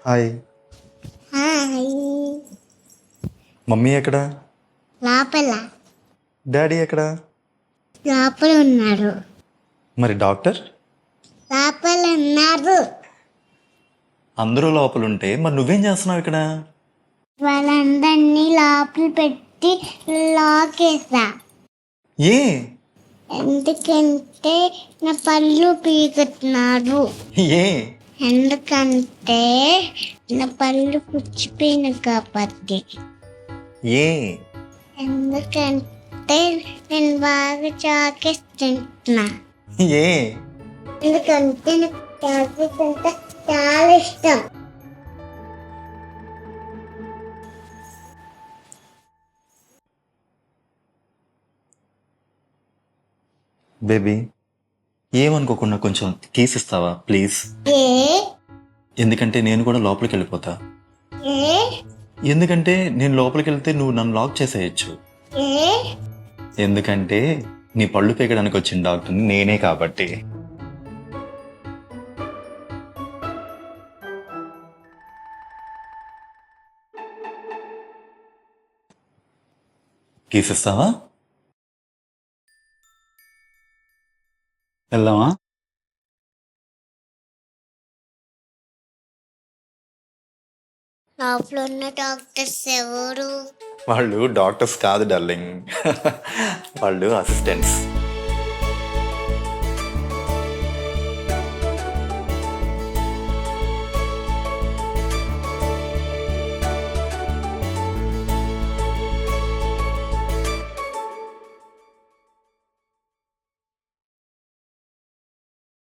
Hi. Hi. Mummy ఎక్కడ? లోపల daddy ఎక్కడ? లోపల ఉన్నారు. మరి డాక్టర్? లోపల ఉన్నారు. అందరూ లోపలుంటే మరి నువ్వేం చేస్తున్నావు ఇక్కడ? వాళ్ళందరినీ లోపల పెట్టి లాకేసా. ఏ? ఎందుకంటే నా పళ్ళు పీకుతున్నారు. ఏ? ఎందుకంటే నా పళ్ళు పుచ్చిపోయినాయి కాబట్టి. ఏ? ఎందుకంటే నేను బాగా చాకేసి తింటున్నా. ఏ? ఎందుకంటే నాకు చాకేస్ అంటే చాలా ఇష్టం. బేబీ, ఏమనుకోకుండా కొంచెం తీసిస్తావా ప్లీజ్? ఏ ఎందుకంటే నేను కూడా లోపలికి వెళ్ళిపోతా. ఏ ఎందుకంటే నేను లోపలికి వెళ్తే నువ్వు నన్ను లాక్ చేసేయచ్చు. ఏ ఎందుకంటే నీ పళ్ళు పీకడానికి వచ్చిన డాక్టర్ని నేనే కాబట్టి. తీసిస్తావా? వెళ్దామా? లోపల ఉన్న డాక్టర్స్ ఎవరు? వాళ్ళు డాక్టర్స్ కాదు డార్లింగ్. వాళ్ళు అసిస్టెంట్స్.